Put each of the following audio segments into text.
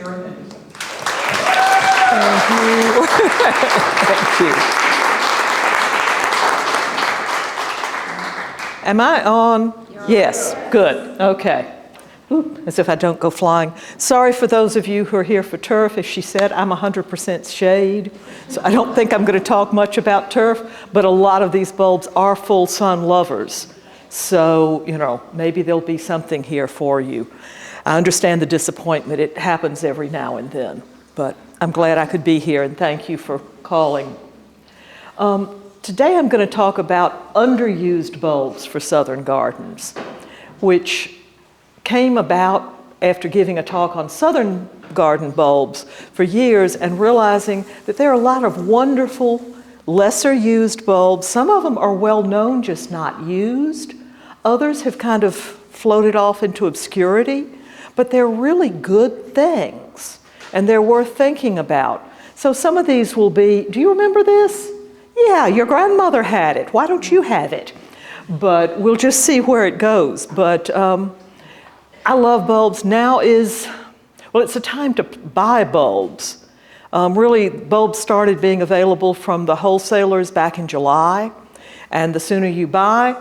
Thank you. Thank you. Am I on? Yes, good, okay. Oop, as if I don't go flying. Sorry for those of you who are here for turf. As she said, I'm 100% shade, so I don't think I'm going to talk much about turf, but a lot of these bulbs are full sun lovers. So, you know, maybe there'll be something here for you. I understand the disappointment. It happens every now and then, but I'm glad I could be here, and thank you for calling. Today I'm going to talk about underused bulbs for southern gardens, which came about after giving a talk on southern garden bulbs for years and realizing that there are a lot of wonderful, lesser used bulbs. Some of them are well known, just not used. Others have kind of floated off into obscurity, but they're really good things and they're worth thinking about. So some of these will be, do you remember this? Yeah, your grandmother had it. Why don't you have it? But we'll just see where it goes. But I love bulbs. Now is, well, it's a time to buy bulbs. Really, bulbs started being available from the wholesalers back in July. And the sooner you buy,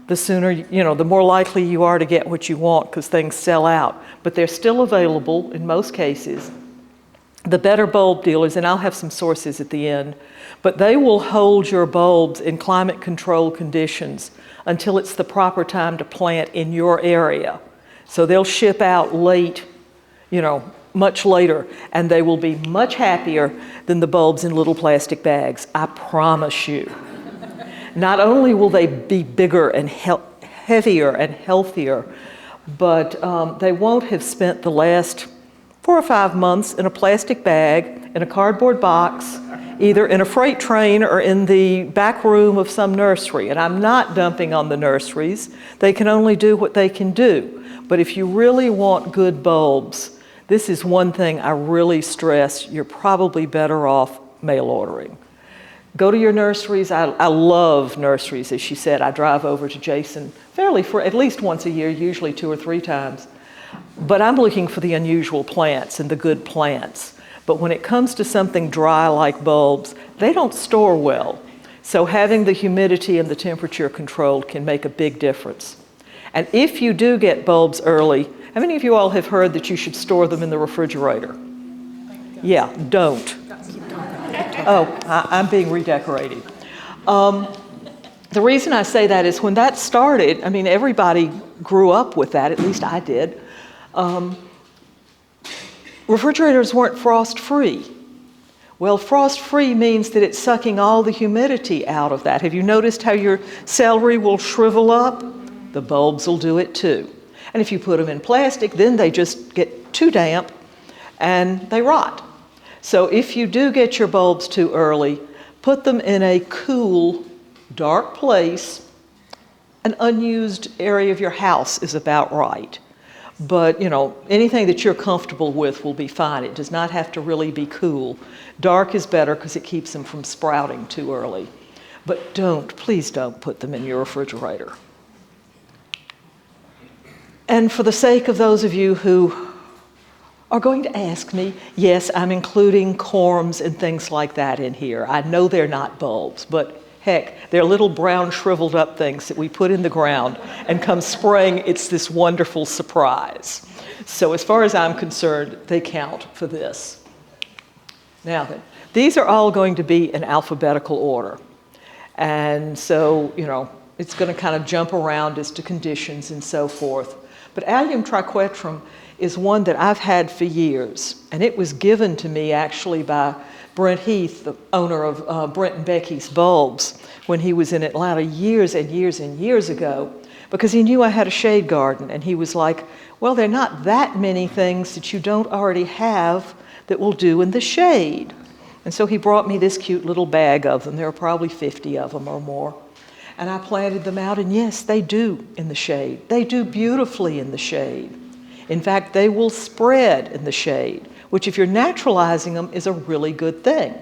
the sooner, you know, the more likely you are to get what you want because things sell out. But they're still available in most cases. The better bulb dealers, and I'll have some sources at the end, but they will hold your bulbs in climate controlled conditions until it's the proper time to plant in your area. So they'll ship out late, you know, much later, and they will be much happier than the bulbs in little plastic bags, I promise you. Not only will they be bigger and heavier and healthier, but they won't have spent the last 4 or 5 months in a plastic bag, in a cardboard box, either in a freight train or in the back room of some nursery. And I'm not dumping on the nurseries. They can only do what they can do. But if you really want good bulbs, this is one thing I really stress. You're probably better off mail ordering. Go to your nurseries. I love nurseries, as she said. I drive over to Jason fairly for at least once a year, usually 2 or 3 times. But I'm looking for the unusual plants and the good plants. But when it comes to something dry like bulbs, they don't store well. So having the humidity and the temperature controlled can make a big difference. And if you do get bulbs early, how many of you all have heard that you should store them in the refrigerator? Yeah, don't. Oh, I'm being redecorated. The reason I say that is when that started, I mean, everybody grew up with that, at least I did. Refrigerators weren't frost-free. Well, frost-free means that it's sucking all the humidity out of that. Have you noticed how your celery will shrivel up? The bulbs will do it too. And if you put them in plastic, then they just get too damp and they rot. So if you do get your bulbs too early, put them in a cool, dark place. An unused area of your house is about right. But, you know, anything that you're comfortable with will be fine. It does not have to really be cool. Dark is better because it keeps them from sprouting too early. But please don't put them in your refrigerator. And for the sake of those of you who are going to ask me, yes, I'm including corms and things like that in here. I know they're not bulbs, but heck, they're little brown shriveled up things that we put in the ground, and come spring, it's this wonderful surprise. So as far as I'm concerned, they count for this. Now then, these are all going to be in alphabetical order. And so, you know, it's going to kind of jump around as to conditions and so forth. But Allium triquetrum is one that I've had for years, and it was given to me actually by Brent Heath, the owner of Brent and Becky's Bulbs, when he was in Atlanta years and years and years ago, because he knew I had a shade garden, and he was like, well, there are not that many things that you don't already have that will do in the shade. And so he brought me this cute little bag of them. There are probably 50 of them or more. And I planted them out, and yes, they do in the shade. They do beautifully in the shade. In fact, they will spread in the shade, which if you're naturalizing them is a really good thing.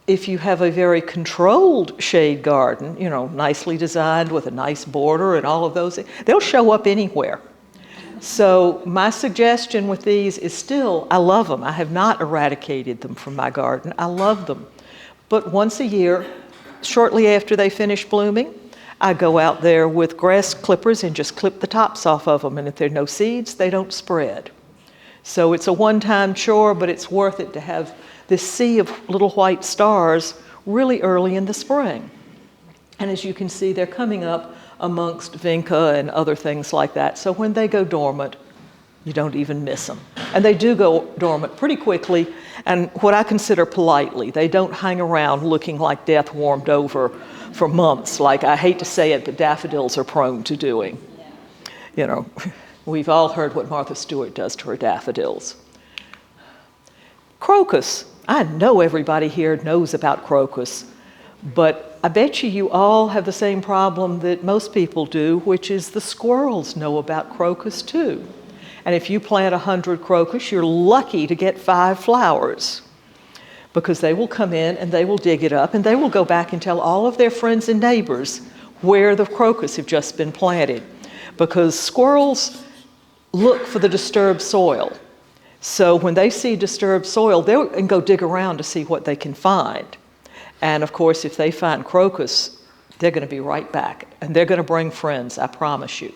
If you have a very controlled shade garden, you know, nicely designed with a nice border and all of those things, they'll show up anywhere. So my suggestion with these is still, I love them. I have not eradicated them from my garden. I love them. But once a year, shortly after they finish blooming, I go out there with grass clippers and just clip the tops off of them. And if there are no seeds, they don't spread. So it's a one-time chore, but it's worth it to have this sea of little white stars really early in the spring. And as you can see, they're coming up amongst vinca and other things like that. So when they go dormant, you don't even miss them. And they do go dormant pretty quickly, and what I consider politely. They don't hang around looking like death warmed over for months, like I hate to say it, but daffodils are prone to doing. You know, we've all heard what Martha Stewart does to her daffodils. Crocus. I know everybody here knows about crocus, but I bet you all have the same problem that most people do, which is the squirrels know about crocus too. And if you plant 100 crocus, you're lucky to get 5 flowers, because they will come in and they will dig it up and they will go back and tell all of their friends and neighbors where the crocus have just been planted, because squirrels look for the disturbed soil. So when they see disturbed soil, they'll go dig around to see what they can find. And of course, if they find crocus, they're going to be right back. And they're going to bring friends, I promise you.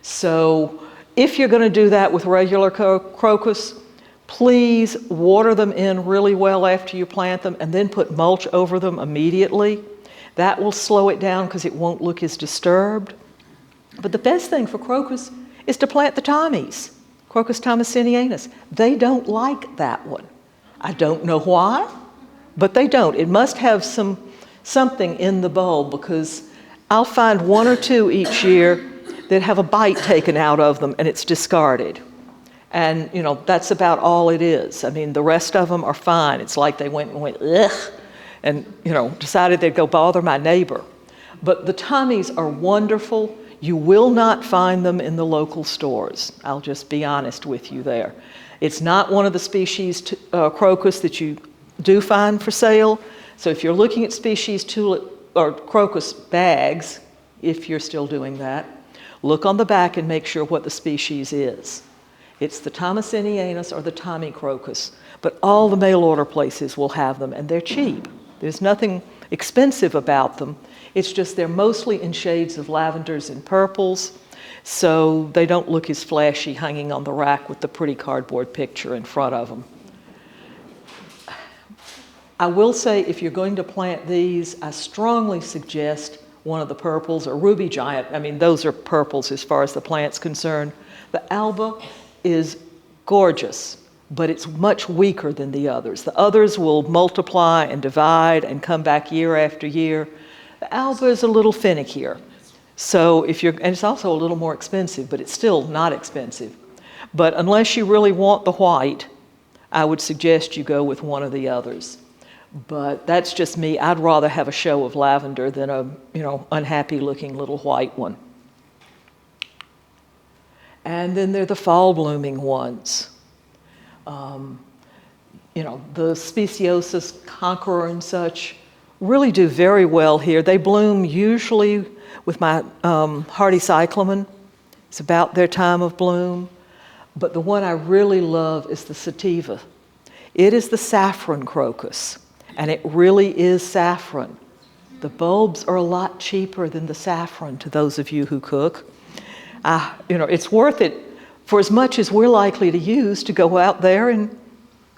So if you're going to do that with regular crocus, please water them in really well after you plant them and then put mulch over them immediately. That will slow it down because it won't look as disturbed. But the best thing for crocus is to plant the Tommies, Crocus thomasinianus. They don't like that one. I don't know why, but they don't. It must have something in the bulb, because I'll find 1 or 2 each year that have a bite taken out of them and it's discarded. And, you know, that's about all it is. I mean, the rest of them are fine. It's like they went, ugh, and, you know, decided they'd go bother my neighbor. But the Tommies are wonderful. You will not find them in the local stores. I'll just be honest with you there. It's not one of the species crocus that you do find for sale. So if you're looking at species tulip or crocus bags, if you're still doing that, look on the back and make sure what the species is. It's the thomasinianus or the Tommy crocus, but all the mail order places will have them, and they're cheap. There's nothing expensive about them. It's just they're mostly in shades of lavenders and purples, so they don't look as flashy hanging on the rack with the pretty cardboard picture in front of them. I will say, if you're going to plant these, I strongly suggest one of the purples, or ruby giant. I mean, those are purples as far as the plant's concerned. The alba is gorgeous, but it's much weaker than the others. The others will multiply and divide and come back year after year. The alba is a little finickier. So and it's also a little more expensive, but it's still not expensive. But unless you really want the white, I would suggest you go with one of the others. But that's just me. I'd rather have a show of lavender than a, unhappy looking little white one. And then there are the fall blooming ones. The speciosus, conqueror and such really do very well here. They bloom usually with my hardy cyclamen. It's about their time of bloom. But the one I really love is the sativa. It is the saffron crocus, and it really is saffron. The bulbs are a lot cheaper than the saffron, to those of you who cook. It's worth it for as much as we're likely to use to go out there and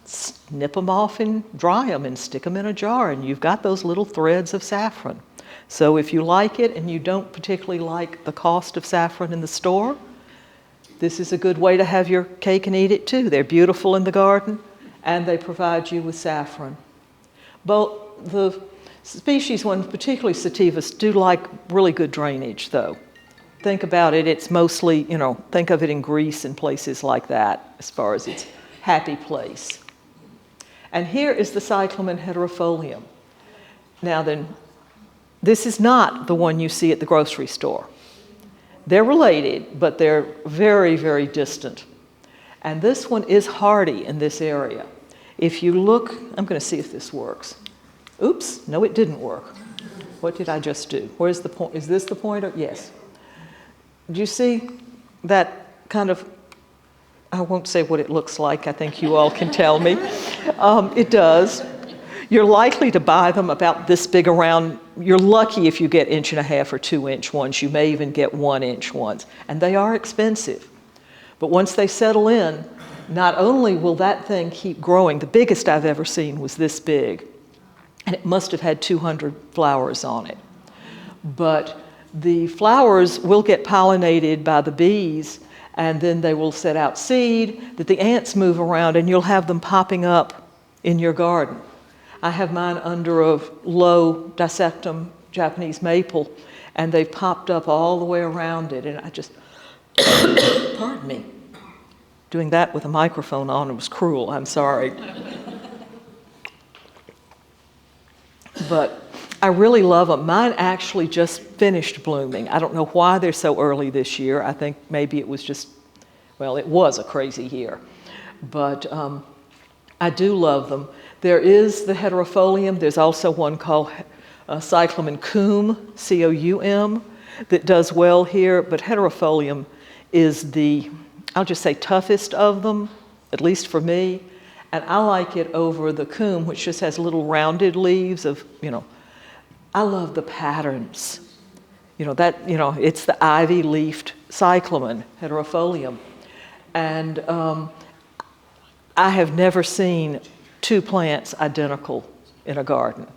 snip them off and dry them and stick them in a jar, and you've got those little threads of saffron. So if you like it and you don't particularly like the cost of saffron in the store, this is a good way to have your cake and eat it too. They're beautiful in the garden, and they provide you with saffron. But the species ones, particularly sativas, do like really good drainage though. Think about it, it's mostly, think of it in Greece and places like that as far as its happy place. And here is the cyclamen heterofolium. Now then, this is not the one you see at the grocery store. They're related, but they're very, very distant. And this one is hardy in this area. If you look, I'm going to see if this works. Oops, no, it didn't work. What did I just do? Where's the point? Is this the pointer? Yes. Do you see that kind of, I won't say what it looks like. I think you all can tell me. It does. You're likely to buy them about this big around. You're lucky if you get 1.5 or 2-inch ones. You may even get 1-inch ones. And they are expensive. But once they settle in, not only will that thing keep growing, the biggest I've ever seen was this big. And it must have had 200 flowers on it. But the flowers will get pollinated by the bees, and then they will set out seed that the ants move around, and you'll have them popping up in your garden. I have mine under a low diseptum Japanese maple, and they've popped up all the way around it, and I just, pardon me, doing that with a microphone on, it was cruel, I'm sorry. But I really love them. Mine actually just finished blooming. I don't know why they're so early this year. I think maybe it was just, well, it was a crazy year. But I do love them. There is the heterofolium. There's also one called cyclamen coum, C-O-U-M, that does well here. But heterofolium is the, I'll just say, toughest of them, at least for me. And I like it over the coum, which just has little rounded leaves of, I love the patterns. It's the ivy-leafed cyclamen, heterofolium. And I have never seen 2 plants identical in a garden.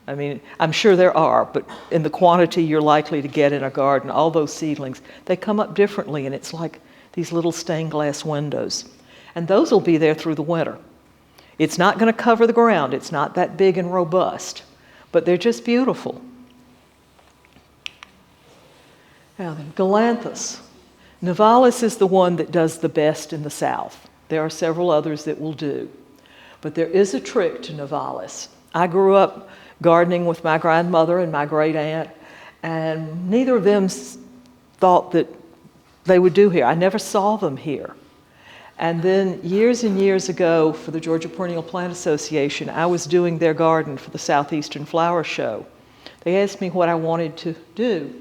I mean, I'm sure there are, but in the quantity you're likely to get in a garden, all those seedlings, they come up differently, and it's like these little stained glass windows. And those will be there through the winter. It's not going to cover the ground. It's not that big and robust, but they're just beautiful. Now then, Galanthus. Nivalis is the one that does the best in the South. There are several others that will do. But there is a trick to Nivalis. I grew up gardening with my grandmother and my great aunt, and neither of them thought that they would do here. I never saw them here. And then years and years ago, for the Georgia Perennial Plant Association, I was doing their garden for the Southeastern Flower Show. They asked me what I wanted to do,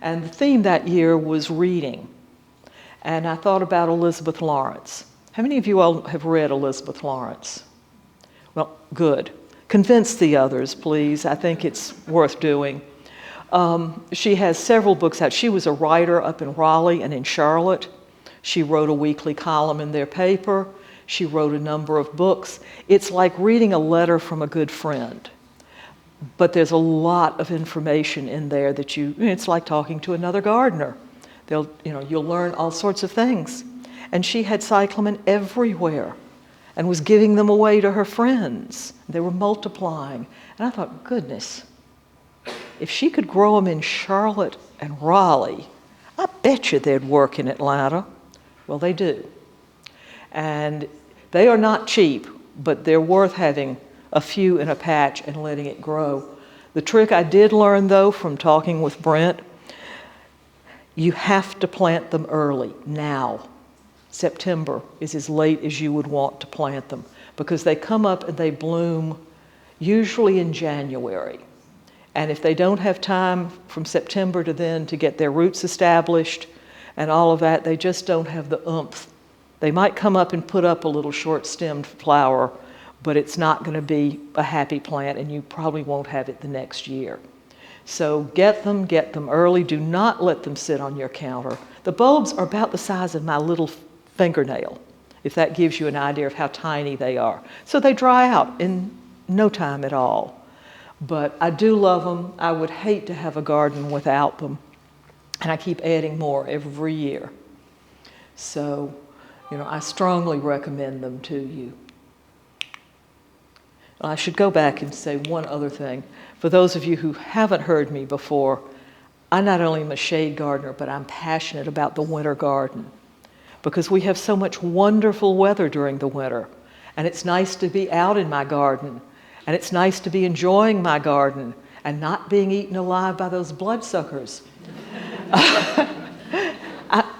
and the theme that year was reading. And I thought about Elizabeth Lawrence. How many of you all have read Elizabeth Lawrence? Well, good. Convince the others, please. I think it's worth doing. She has several books out. She was a writer up in Raleigh and in Charlotte. She wrote a weekly column in their paper. She wrote a number of books. It's like reading a letter from a good friend. But there's a lot of information in there that it's like talking to another gardener. You'll learn all sorts of things. And she had cyclamen everywhere and was giving them away to her friends. They were multiplying. And I thought, goodness, if she could grow them in Charlotte and Raleigh, I bet you they'd work in Atlanta. Well, they do. And they are not cheap, but they're worth having a few in a patch and letting it grow. The trick I did learn, though, from talking with Brent, you have to plant them early, now. September is as late as you would want to plant them, because they come up and they bloom usually in January. And if they don't have time from September to then to get their roots established and all of that, they just don't have the oomph. They might come up and put up a little short-stemmed flower, but it's not going to be a happy plant, and you probably won't have it the next year. So get them early. Do not let them sit on your counter. The bulbs are about the size of my little fingernail, if that gives you an idea of how tiny they are. So they dry out in no time at all. But I do love them. I would hate to have a garden without them. And I keep adding more every year. So, I strongly recommend them to you. I should go back and say one other thing. For those of you who haven't heard me before, I not only am a shade gardener, but I'm passionate about the winter garden, because we have so much wonderful weather during the winter. And it's nice to be out in my garden, and it's nice to be enjoying my garden and not being eaten alive by those bloodsuckers.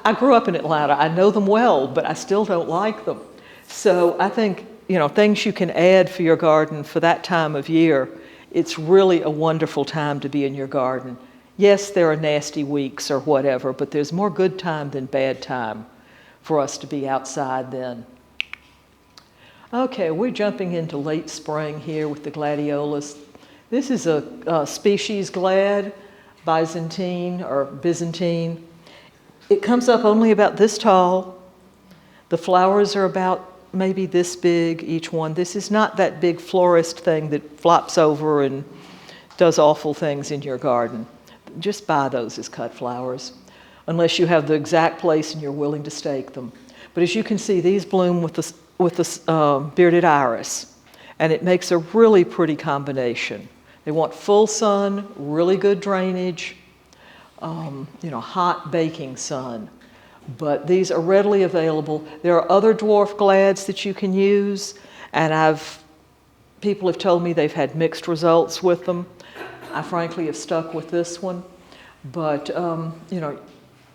I grew up in Atlanta. I know them well, but I still don't like them. So I think, things you can add for your garden for that time of year, it's really a wonderful time to be in your garden. Yes, there are nasty weeks or whatever, but there's more good time than bad time for us to be outside then. Okay, we're jumping into late spring here with the gladiolus. This is a species glad, Byzantine or Byzantine. It comes up only about this tall. The flowers are about maybe this big, each one. This is not that big florist thing that flops over and does awful things in your garden. Just buy those as cut flowers, unless you have the exact place and you're willing to stake them. But as you can see, these bloom with the bearded iris, and it makes a really pretty combination. They want full sun, really good drainage, hot baking sun. But these are readily available. There are other dwarf glads that you can use, and people have told me they've had mixed results with them. I frankly have stuck with this one, but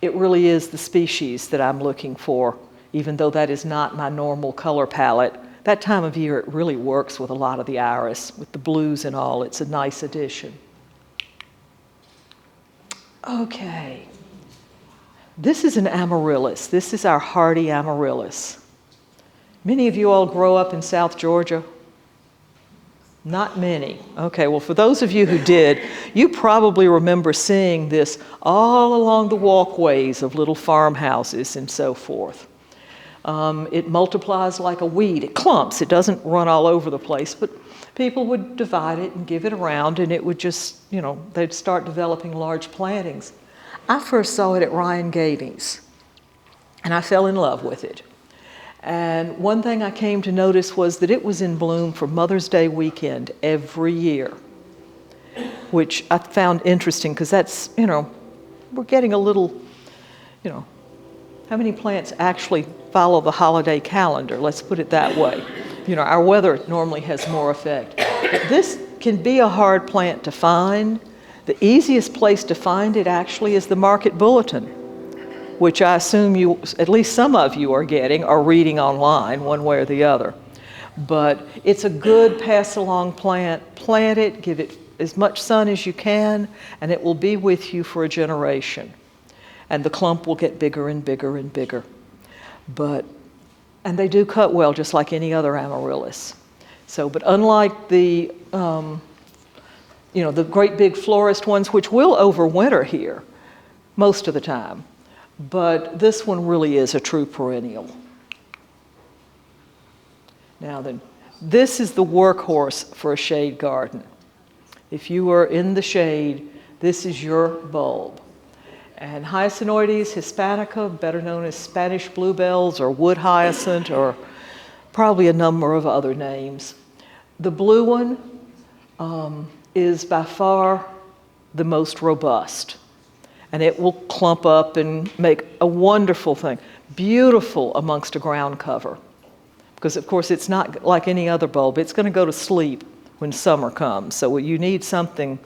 it really is the species that I'm looking for, even though that is not my normal color palette. That time of year, it really works with a lot of the iris, with the blues and all. It's a nice addition. Okay. This is an amaryllis. This is our hardy amaryllis. Many of you all grow up in South Georgia. Not many. Okay, well, for those of you who did, you probably remember seeing this all along the walkways of little farmhouses and so forth. It multiplies like a weed. It clumps. It doesn't run all over the place, but people would divide it and give it around, and it would just, they'd start developing large plantings. I first saw it at Ryan Gainey's, and I fell in love with it. And one thing I came to notice was that it was in bloom for Mother's Day weekend every year, which I found interesting because that's, we're getting a little, how many plants actually follow the holiday calendar? Let's put it that way. Our weather normally has more effect. But this can be a hard plant to find. The easiest place to find it actually is the Market Bulletin, which I assume at least some of you are getting or reading online, one way or the other. But it's a good pass-along plant. Plant it, give it as much sun as you can, and it will be with you for a generation. And the clump will get bigger and bigger and bigger. And they do cut well, just like any other amaryllis. But unlike the great big florist ones, which will overwinter here most of the time, but this one really is a true perennial. Now then, this is the workhorse for a shade garden. If you are in the shade, this is your bulb. And Hyacinoides hispanica, better known as Spanish bluebells or wood hyacinth, or probably a number of other names. The blue one is by far the most robust, and it will clump up and make a wonderful thing, beautiful amongst a ground cover. Because of course it's not like any other bulb, it's going to go to sleep when summer comes. So you need something,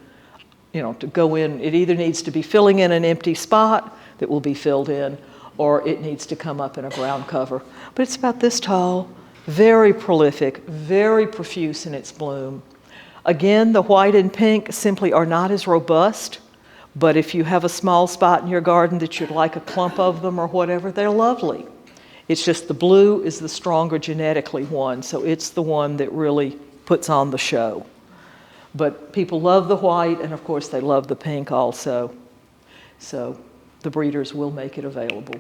to go in. It either needs to be filling in an empty spot that will be filled in, or it needs to come up in a ground cover. But it's about this tall, very prolific, very profuse in its bloom. Again, the white and pink simply are not as robust, but if you have a small spot in your garden that you'd like a clump of them or whatever, they're lovely. It's just the blue is the stronger genetically one, so it's the one that really puts on the show. But people love the white, and of course they love the pink also. So the breeders will make it available.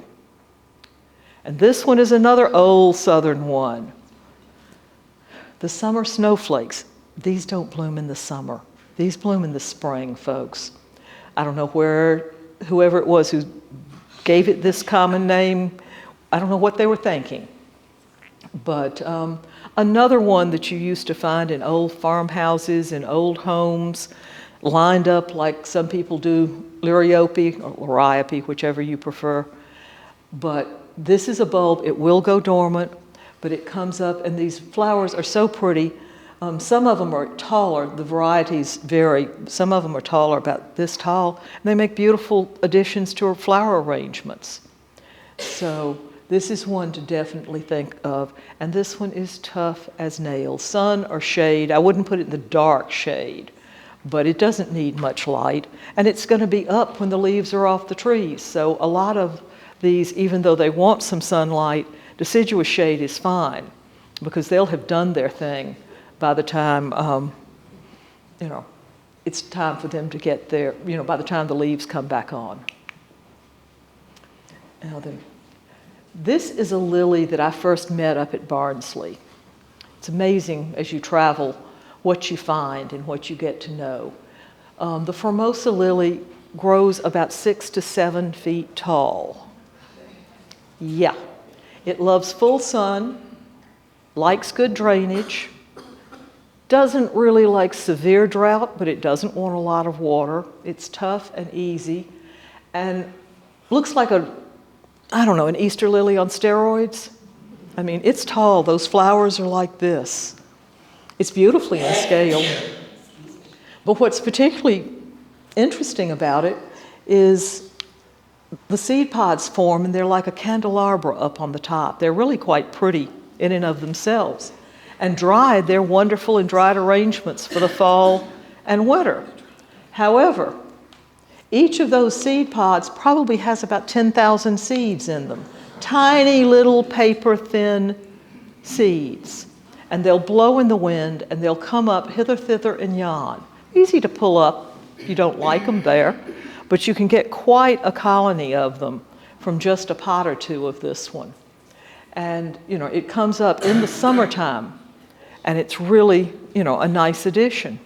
And this one is another old southern one. The summer snowflakes. These don't bloom in the summer. These bloom in the spring, folks. I don't know whoever it was who gave it this common name, I don't know what they were thinking. But another one that you used to find in old farmhouses and old homes, lined up like some people do liriope or liriope, whichever you prefer. But this is a bulb. It will go dormant, but it comes up, and these flowers are so pretty. Some of them are taller. The varieties vary. Some of them are taller, about this tall, and they make beautiful additions to our flower arrangements. So this is one to definitely think of. And this one is tough as nails. Sun or shade, I wouldn't put it in the dark shade, but it doesn't need much light. And it's going to be up when the leaves are off the trees. So a lot of these, even though they want some sunlight, deciduous shade is fine because they'll have done their thing by the time, it's time for them to get there, by the time the leaves come back on. Now then, this is a lily that I first met up at Barnsley. It's amazing as you travel what you find and what you get to know. The Formosa lily grows about 6 to 7 feet tall. Yeah, it loves full sun, likes good drainage, doesn't really like severe drought, but it doesn't want a lot of water. It's tough and easy, and looks like an Easter lily on steroids. I mean, it's tall. Those flowers are like this. It's beautifully in scale. But what's particularly interesting about it is the seed pods form, and they're like a candelabra up on the top. They're really quite pretty in and of themselves. And dried, they're wonderful in dried arrangements for the fall and winter. However, each of those seed pods probably has about 10,000 seeds in them. Tiny little paper-thin seeds. And they'll blow in the wind, and they'll come up hither, thither, and yon. Easy to pull up. You don't like them there. But you can get quite a colony of them from just a pot or two of this one. And, it comes up in the summertime, and it's really, a nice addition.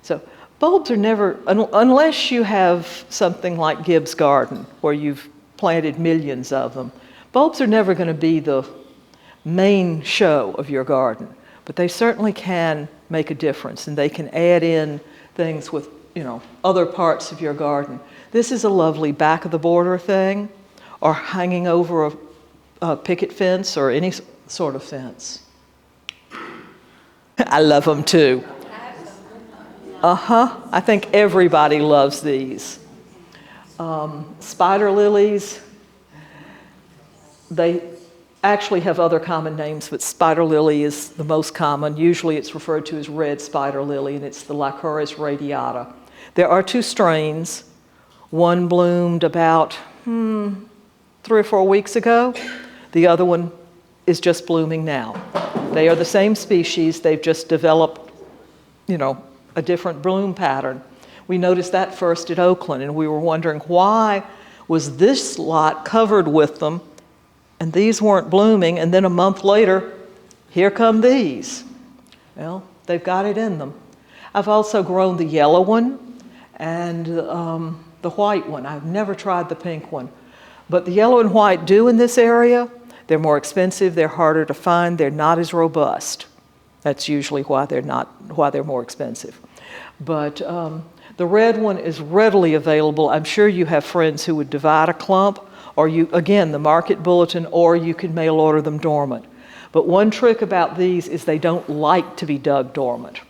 So bulbs are never, unless you have something like Gibbs Garden, where you've planted millions of them, bulbs are never going to be the main show of your garden. But they certainly can make a difference, and they can add in things with, other parts of your garden. This is a lovely back of the border thing, or hanging over a picket fence or any sort of fence. I love them too. I think everybody loves these. Spider lilies, they actually have other common names, but spider lily is the most common. Usually it's referred to as red spider lily, and it's the Lycoris radiata. There are 2 strains. One bloomed about 3 or 4 weeks ago. The other one is just blooming now. They are the same species. They've just developed, a different bloom pattern. We noticed that first at Oakland, and we were wondering why was this lot covered with them and these weren't blooming, and then a month later, here come these. Well, they've got it in them. I've also grown the yellow one and the white one. I've never tried the pink one. But the yellow and white do in this area. They're more expensive, they're harder to find, they're not as robust. That's usually why they're more expensive. But the red one is readily available. I'm sure you have friends who would divide a clump, or the market bulletin, or you can mail order them dormant. But one trick about these is they don't like to be dug dormant.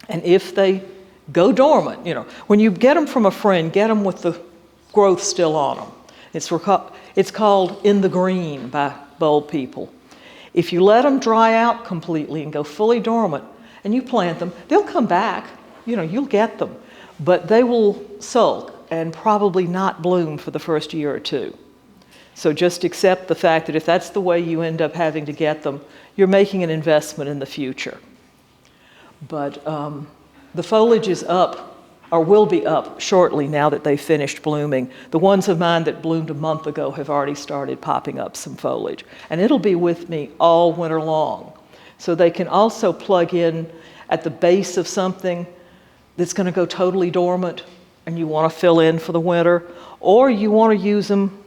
And if they go dormant, when you get them from a friend, get them with the growth still on them. It's called in the green by bulb people. If you let them dry out completely and go fully dormant, and you plant them, they'll come back. You'll get them. But they will sulk and probably not bloom for the first year or 2. So just accept the fact that if that's the way you end up having to get them, you're making an investment in the future. But the foliage is up, or will be up shortly now that they've finished blooming. The ones of mine that bloomed a month ago have already started popping up some foliage. And it'll be with me all winter long. So they can also plug in at the base of something that's going to go totally dormant, and you want to fill in for the winter, or you want to use them,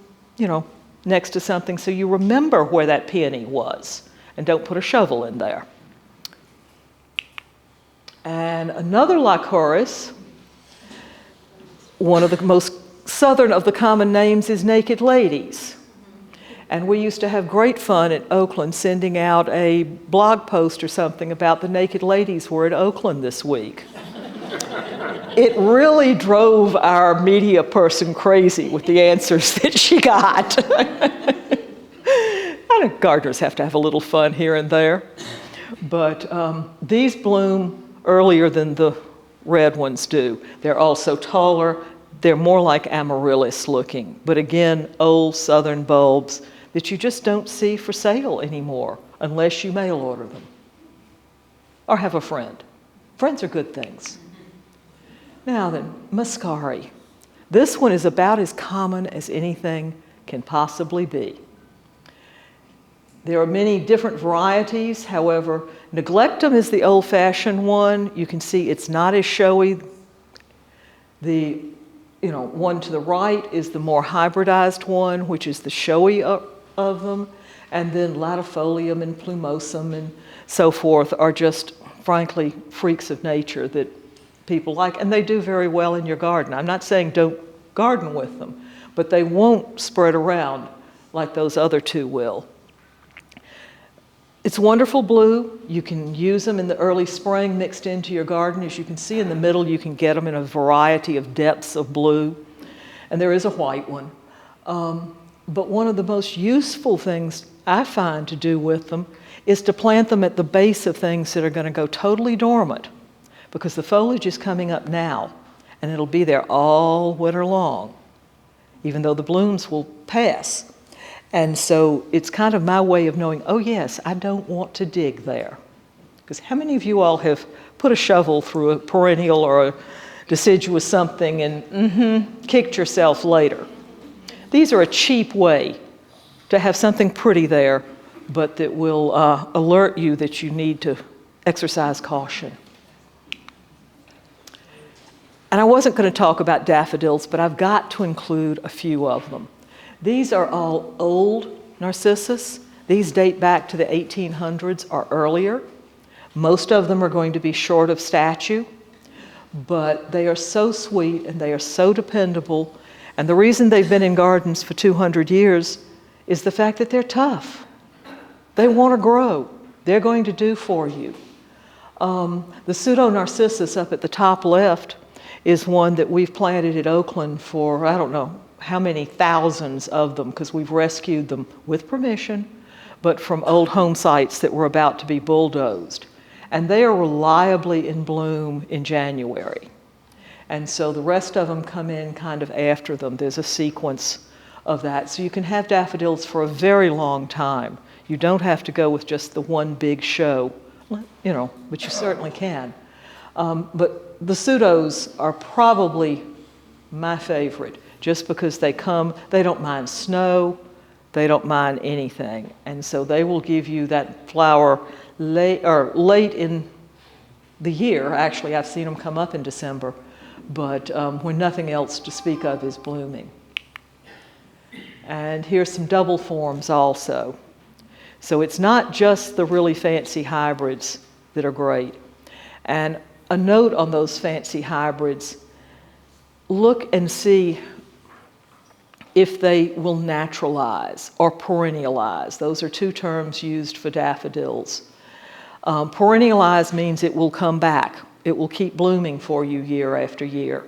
next to something so you remember where that peony was, and don't put a shovel in there. And another Lycoris, one of the most southern of the common names, is naked ladies. And we used to have great fun at Oakland sending out a blog post or something about the naked ladies were at Oakland this week. It really drove our media person crazy with the answers that she got. I think gardeners have to have a little fun here and there. But these bloom earlier than the red ones do. They're also taller they're more like amaryllis looking, but again, old southern bulbs that you just don't see for sale anymore unless you mail order them or have a friend. Friends are good things. Now then, muscari. This one is about as common as anything can possibly be. There are many different varieties. However, neglectum is the old-fashioned one. You can see it's not as showy. The one to the right is the more hybridized one, which is the showy of them. And then latifolium and plumosum and so forth are just, frankly, freaks of nature that people like. And they do very well in your garden. I'm not saying don't garden with them, but they won't spread around like those other two will. It's wonderful blue. You can use them in the early spring mixed into your garden. As you can see in the middle, you can get them in a variety of depths of blue. And there is a white one. But one of the most useful things I find to do with them is to plant them at the base of things that are going to go totally dormant, because the foliage is coming up now, and it'll be there all winter long, even though the blooms will pass. And so it's kind of my way of knowing, oh yes, I don't want to dig there. Because how many of you all have put a shovel through a perennial or a deciduous something and kicked yourself later? These are a cheap way to have something pretty there, but that will alert you that you need to exercise caution. And I wasn't going to talk about daffodils, but I've got to include a few of them. These are all old narcissus. These date back to the 1800s or earlier. Most of them are going to be short of statue, but they are so sweet and they are so dependable. And the reason they've been in gardens for 200 years is the fact that they're tough. They want to grow. They're going to do for you. The pseudo-narcissus up at the top left is one that we've planted at Oakland for, I don't know how many thousands of them, because we've rescued them with permission, but from old home sites that were about to be bulldozed. And they are reliably in bloom in January. And so the rest of them come in kind of after them. There's a sequence of that. So you can have daffodils for a very long time. You don't have to go with just the one big show, but you certainly can. But the pseudos are probably my favorite, just because they don't mind snow, they don't mind anything. And so they will give you that flower late in the year. Actually, I've seen them come up in December, but when nothing else to speak of is blooming. And here's some double forms also. So it's not just the really fancy hybrids that are great. And a note on those fancy hybrids, look and see if they will naturalize or perennialize. Those are two terms used for daffodils. Perennialize means it will come back. It will keep blooming for you year after year.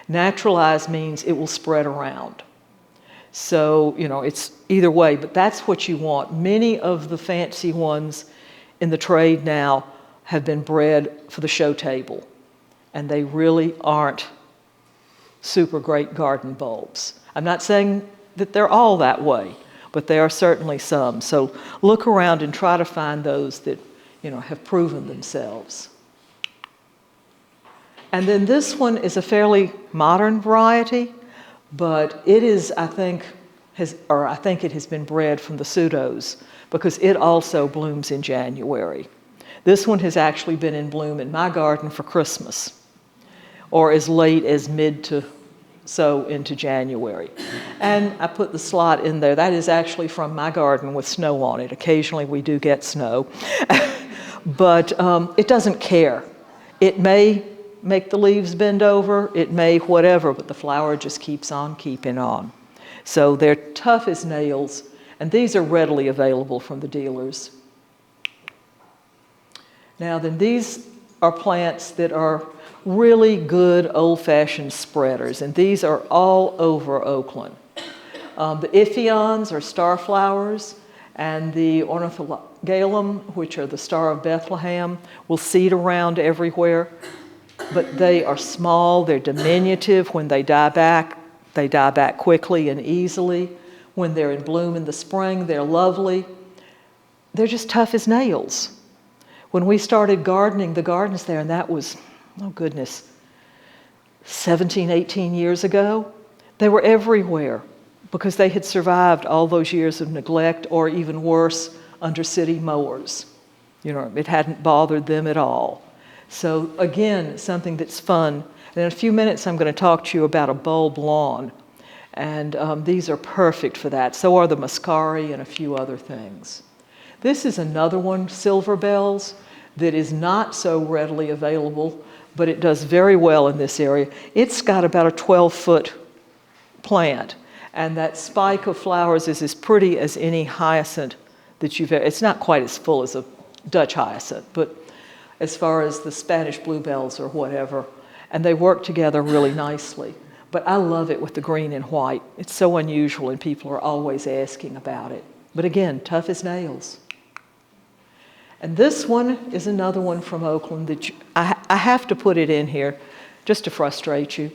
Naturalize means it will spread around. So, it's either way, but that's what you want. Many of the fancy ones in the trade now have been bred for the show table, and they really aren't super great garden bulbs. I'm not saying that they're all that way, but there are certainly some. So look around and try to find those that, have proven themselves. And then this one is a fairly modern variety, but it is, I think it has been bred from the pseudos, because it also blooms in January. This one has actually been in bloom in my garden for Christmas, or as late as mid to so into January. And I put the slot in there. That is actually from my garden with snow on it. Occasionally we do get snow. But it doesn't care. It may make the leaves bend over, it may whatever, but the flower just keeps on keeping on. So they're tough as nails, and these are readily available from the dealers. Now then, these are plants that are really good old-fashioned spreaders, and these are all over Oakland. The Iphions are starflowers, and the Ornithogalum, which are the Star of Bethlehem, will seed around everywhere. but they are small, they're diminutive. When they die back quickly and easily. When they're in bloom in the spring, they're lovely. They're just tough as nails. When we started gardening the gardens there, and that was, oh goodness, 17, 18 years ago, they were everywhere because they had survived all those years of neglect, or even worse, under city mowers. You know, it hadn't bothered them at all. So again, something that's fun. And in a few minutes, I'm going to talk to you about a bulb lawn. And these are perfect for that. So are the muscari and a few other things. This is another one, silver bells, that is not so readily available, but it does very well in this area. It's got about a 12-foot plant, and that spike of flowers is as pretty as any hyacinth that you've ever. It's not quite as full as a Dutch hyacinth, but as far as the Spanish bluebells or whatever, and they work together really nicely. But I love it with the green and white. It's so unusual, and people are always asking about it. But again, tough as nails. And this one is another one from Oakland that I have to put it in here just to frustrate you.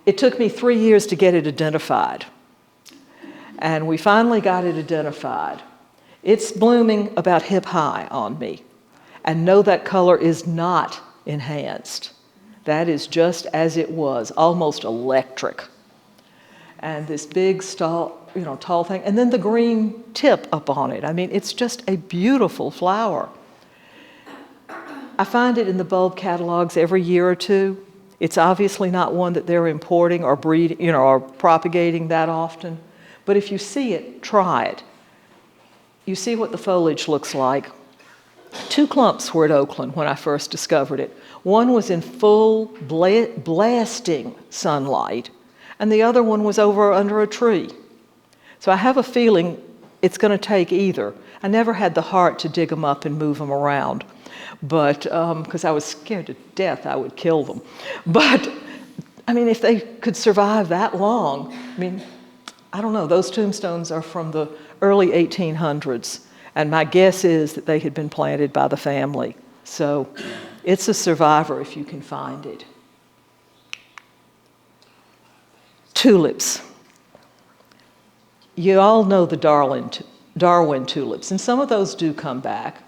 It took me 3 years to get it identified. And we finally got it identified. It's blooming about hip high on me. And no, that color is not enhanced. That is just as it was, almost electric. And this big tall thing, and then the green tip up on it. I mean, it's just a beautiful flower. I find it in the bulb catalogs every year or two. It's obviously not one that they're importing or breeding, or propagating that often. But if you see it, try it. You see what the foliage looks like. 2 clumps were at Oakland when I first discovered it. One was in full blasting sunlight, and the other one was over under a tree. So I have a feeling it's going to take either. I never had the heart to dig them up and move them around, but because I was scared to death I would kill them. But I mean, if they could survive that long, I mean, I don't know. Those tombstones are from the early 1800s, and my guess is that they had been planted by the family. So it's a survivor if you can find it. Tulips. You all know the Darwin tulips, and some of those do come back.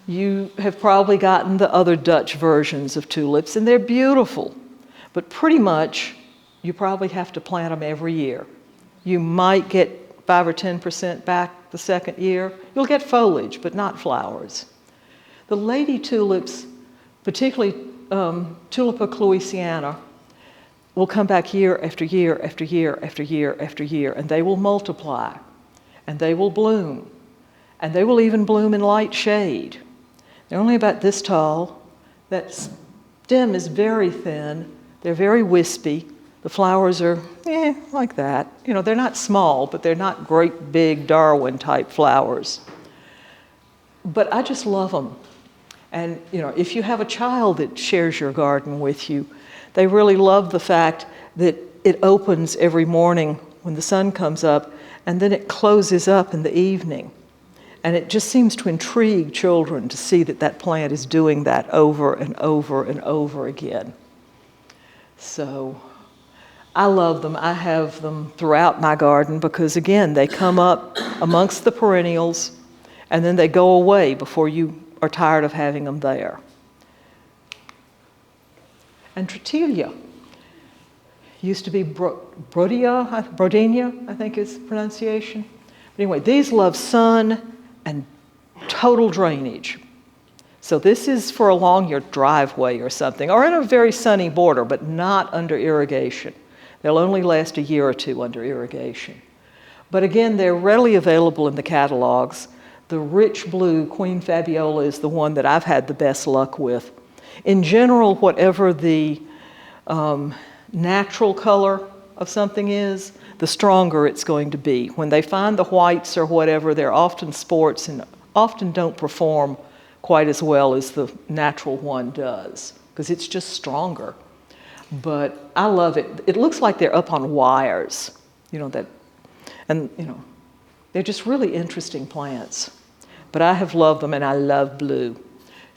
You have probably gotten the other Dutch versions of tulips, and they're beautiful. But pretty much, you probably have to plant them every year. You might get 5 or 10% back the second year. You'll get foliage, but not flowers. The lady tulips, particularly Tulipa cluisiana, will come back year after year after year after year after year, and they will multiply, and they will bloom, and they will even bloom in light shade. They're only about this tall. That stem is very thin. They're very wispy. The flowers are, like that. They're not small, but they're not great big Darwin-type flowers. But I just love them. And, if you have a child that shares your garden with you, they really love the fact that it opens every morning when the sun comes up, and then it closes up in the evening. And it just seems to intrigue children to see that that plant is doing that over and over and over again. So I love them. I have them throughout my garden because, again, they come up amongst the perennials, and then they go away before you are tired of having them there. And Tritilia used to be Brodenia, I think is the pronunciation. But anyway, these love sun and total drainage. So this is for along your driveway or something, or in a very sunny border, but not under irrigation. They'll only last a year or two under irrigation. But again, they're readily available in the catalogs. The rich blue Queen Fabiola is the one that I've had the best luck with. In general, whatever the natural color of something is, the stronger it's going to be. When they find the whites or whatever, they're often sports and often don't perform quite as well as the natural one does, because it's just stronger. But I love it. It looks like they're up on wires, they're just really interesting plants. But I have loved them, and I love blue.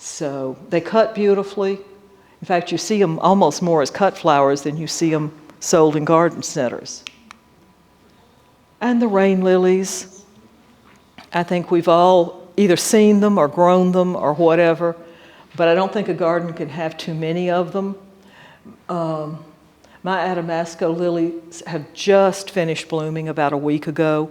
So they cut beautifully. In fact, you see them almost more as cut flowers than you see them sold in garden centers. And the rain lilies. I think we've all either seen them or grown them or whatever, but I don't think a garden can have too many of them. My Adamasco lilies have just finished blooming about a week ago.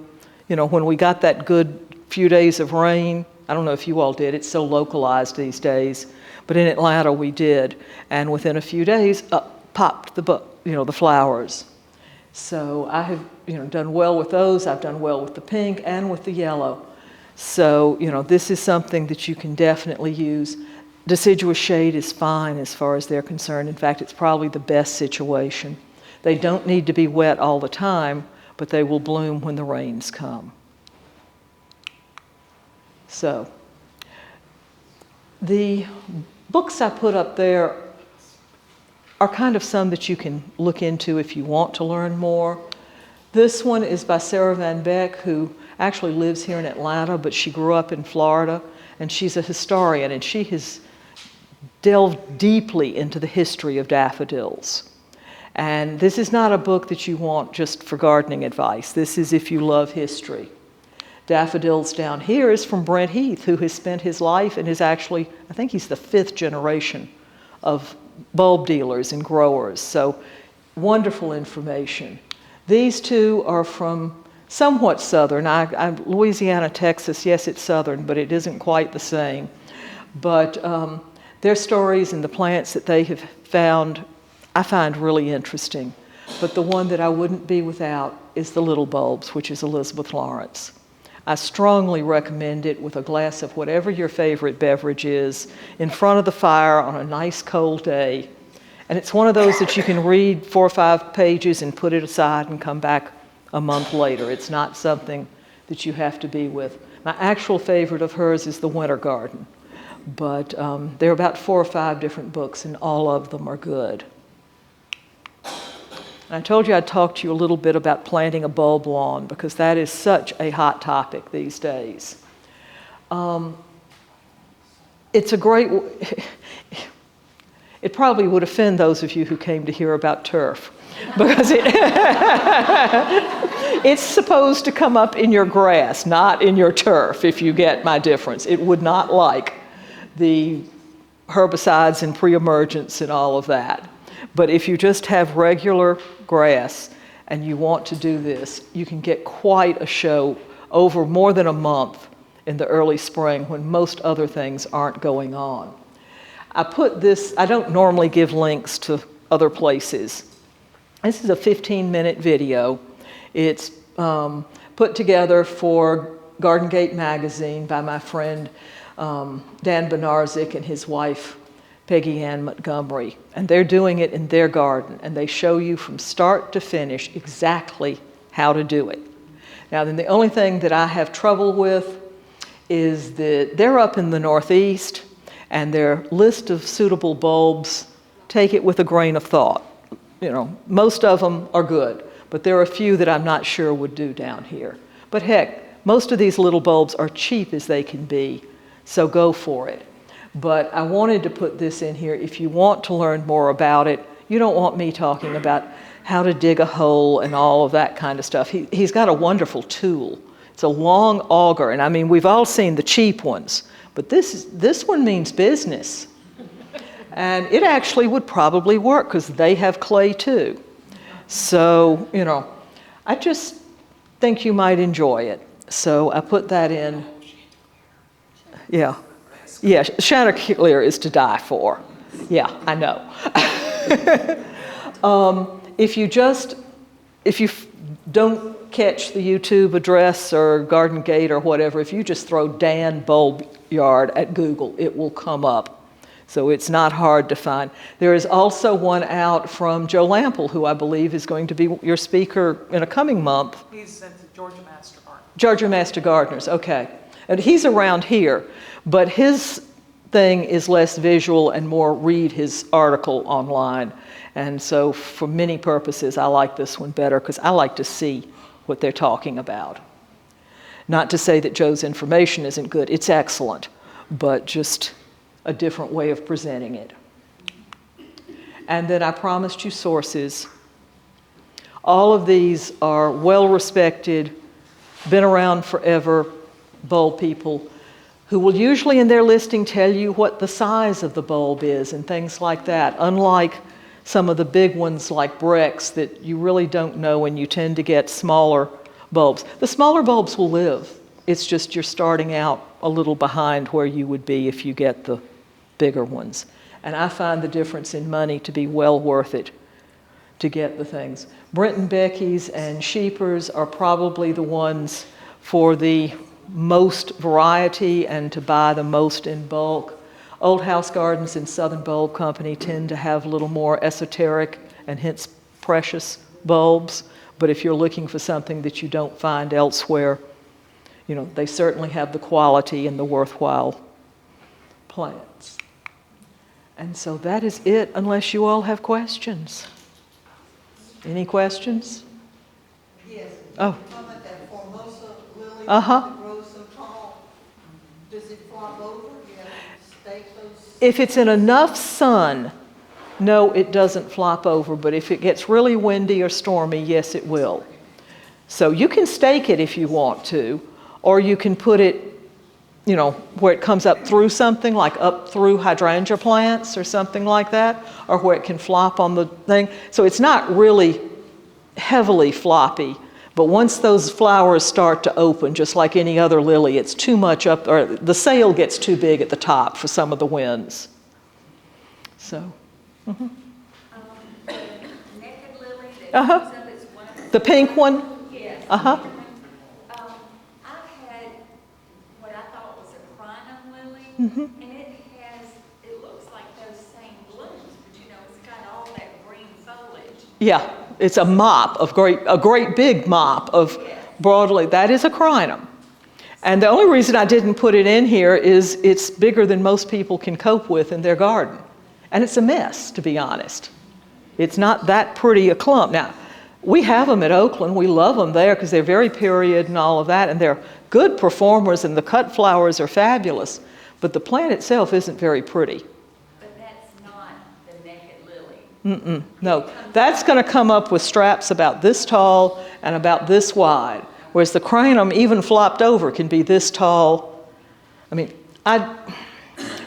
You know, when we got that good few days of rain, I don't know if you all did, it's so localized these days, but in Atlanta we did. And within a few days, up popped the flowers. So I have, done well with those. I've done well with the pink and with the yellow. So, this is something that you can definitely use. Deciduous shade is fine as far as they're concerned. In fact, it's probably the best situation. They don't need to be wet all the time, but they will bloom when the rains come. So, the books I put up there are kind of some that you can look into if you want to learn more. This one is by Sarah Van Beck, who actually lives here in Atlanta, but she grew up in Florida, and she's a historian, and she has delved deeply into the history of daffodils. And this is not a book that you want just for gardening advice. This is if you love history. Daffodils Down Here is from Brent Heath, who has spent his life and is actually, I think he's the 5th generation of bulb dealers and growers. So wonderful information. These two are from somewhat southern. Louisiana, Texas, yes, it's southern, but it isn't quite the same. But their stories and the plants that they have found, I find really interesting. But the one that I wouldn't be without is the little bulbs, which is Elizabeth Lawrence. I strongly recommend it with a glass of whatever your favorite beverage is in front of the fire on a nice cold day. And it's one of those that you can read 4 or 5 pages and put it aside and come back a month later. It's not something that you have to be with. My actual favorite of hers is The Winter Garden. But there are about 4 or 5 different books, and all of them are good. And I told you I'd talk to you a little bit about planting a bulb lawn, because that is such a hot topic these days. It's a great... It probably would offend those of you who came to hear about turf, because it's supposed to come up in your grass, not in your turf, if you get my difference. It would not like the herbicides and pre-emergence and all of that. But if you just have regular grass and you want to do this, you can get quite a show over more than a month in the early spring when most other things aren't going on. I put this, I don't normally give links to other places. This is a 15-minute video. It's put together for Garden Gate magazine by my friend Dan Benarzik and his wife, Peggy Ann Montgomery. And they're doing it in their garden, and they show you from start to finish exactly how to do it. Now, then the only thing that I have trouble with is that they're up in the Northeast, and their list of suitable bulbs, take it with a grain of thought. Most of them are good, but there are a few that I'm not sure would do down here. But heck, most of these little bulbs are cheap as they can be, so go for it. But I wanted to put this in here. If you want to learn more about it, you don't want me talking about how to dig a hole and all of that kind of stuff. He's got a wonderful tool. It's a long auger, and I mean, we've all seen the cheap ones, but this one means business. And it actually would probably work because they have clay too. So, I just think you might enjoy it. So I put that in. Yeah. Yeah, Chanticleer is to die for. Yeah, I know. If you don't catch the YouTube address or Garden Gate or whatever, if you just throw Dan Bulb Yard at Google, it will come up. So it's not hard to find. There is also one out from Joe Lample, who I believe is going to be your speaker in a coming month. He's at the Georgia Master Gardeners. Georgia Master Gardeners, okay. And he's around here, but his thing is less visual and more read his article online. And so for many purposes, I like this one better because I like to see what they're talking about. Not to say that Joe's information isn't good, it's excellent, but just a different way of presenting it. And then I promised you sources. All of these are well-respected, been around forever bulb people who will usually in their listing tell you what the size of the bulb is and things like that, unlike some of the big ones like Brex that you really don't know, and you tend to get smaller bulbs. The smaller bulbs will live. It's just you're starting out a little behind where you would be if you get the bigger ones. And I find the difference in money to be well worth it to get the things. Brent and Becky's and Sheepers are probably the ones for the most variety and to buy the most in bulk. Old House Gardens and Southern Bulb Company tend to have a little more esoteric and hence precious bulbs. But if you're looking for something that you don't find elsewhere, you know, they certainly have the quality and the worthwhile plants. And so that is it, unless you all have questions. Any questions? Yes. Oh. Comment that Formosa lily Uh-huh. that grows so tall, does it flop over? You have to stake those? If it's in enough sun, no, it doesn't flop over, but if it gets really windy or stormy, yes, it will. So you can stake it if you want to, or you can put it, you know, where it comes up through something, like up through hydrangea plants or something like that, or where it can flop on the thing. So it's not really heavily floppy, but once those flowers start to open, just like any other lily, it's too much up, or the sail gets too big at the top for some of the winds. So. The naked lily that Uh-huh. comes up is one of The pink one? Yes. Uh-huh. I've had what I thought was a crinum lily, Mm-hmm. and it looks like those same blooms, but you know, it's got all that green foliage. Yeah, it's a mop of a great big mop of broadleaf. That is a crinum. And the only reason I didn't put it in here is it's bigger than most people can cope with in their garden. And it's a mess, to be honest. It's not that pretty a clump. Now, we have them at Oakland. We love them there because they're very period and all of that, and they're good performers, and the cut flowers are fabulous. But the plant itself isn't very pretty. But that's not the naked lily. No, that's going to come up with straps about this tall and about this wide, whereas the crinum, even flopped over, can be this tall. I mean,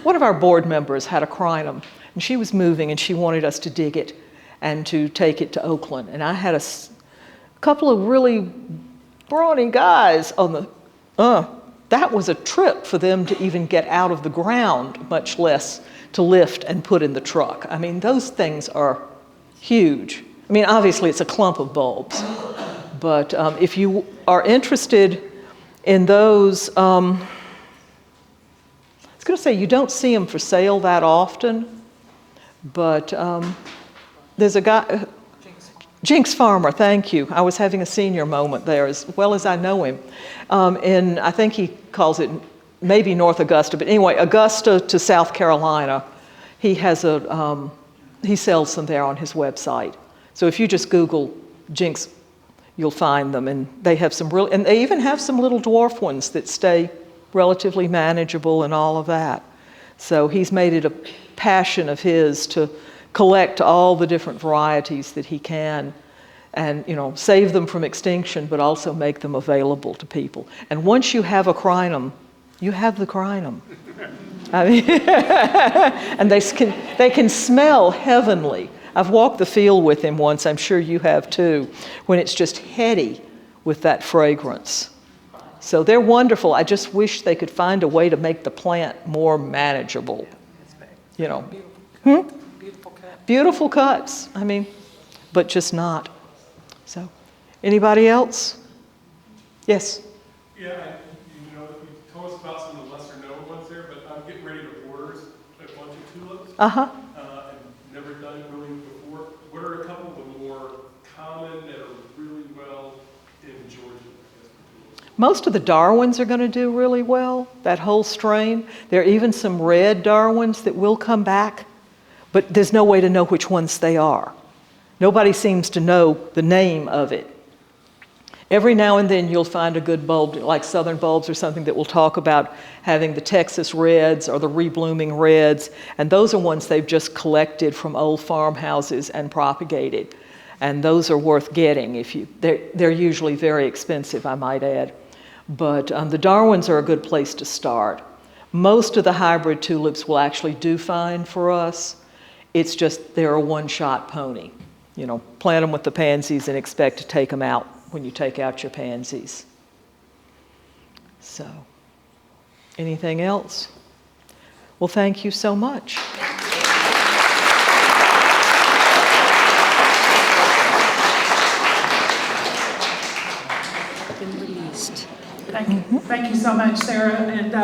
one of our board members had a crinum, and she was moving, and she wanted us to dig it and to take it to Oakland. And I had a couple of really brawny guys on the, that was a trip for them to even get out of the ground, much less to lift and put in the truck. I mean, those things are huge. I mean, obviously it's a clump of bulbs, but if you are interested in those, I was going to say you don't see them for sale that often, but there's a guy, Jinx Farmer, thank you. I was having a senior moment there as well as I know him. And I think he calls it maybe North Augusta, but anyway, Augusta to South Carolina. He has he sells them there on his website. So if you just Google Jinx, you'll find them. And they have some and they even have some little dwarf ones that stay relatively manageable and all of that. So he's made it a passion of his to collect all the different varieties that he can and, you know, save them from extinction, but also make them available to people. And once you have a crinum, you have the crinum. I mean, and they can smell heavenly. I've walked the field with him once, I'm sure you have too, when it's just heady with that fragrance. So they're wonderful. I just wish they could find a way to make the plant more manageable. You know. Beautiful cat. Beautiful cuts, I mean, but just not. So, anybody else? Yes? Yeah, you know, you told us about some of the lesser known ones there, but I'm getting ready to order a bunch of tulips. Uh-huh. I've never done it really before. What are a couple of the more common that are really well in Georgia, I guess, for tulips? Most of the Darwins are going to do really well, that whole strain. There are even some red Darwins that will come back, but there's no way to know which ones they are. Nobody seems to know the name of it. Every now and then you'll find a good bulb, like Southern Bulbs or something, that will talk about having the Texas reds or the reblooming reds, and those are ones they've just collected from old farmhouses and propagated. And those are worth getting. They're usually very expensive, I might add. But the Darwins are a good place to start. Most of the hybrid tulips will actually do fine for us. It's just they're a one-shot pony. You know, plant them with the pansies and expect to take them out when you take out your pansies. So, anything else? Well, thank you so much. Thank you so much, Sarah. And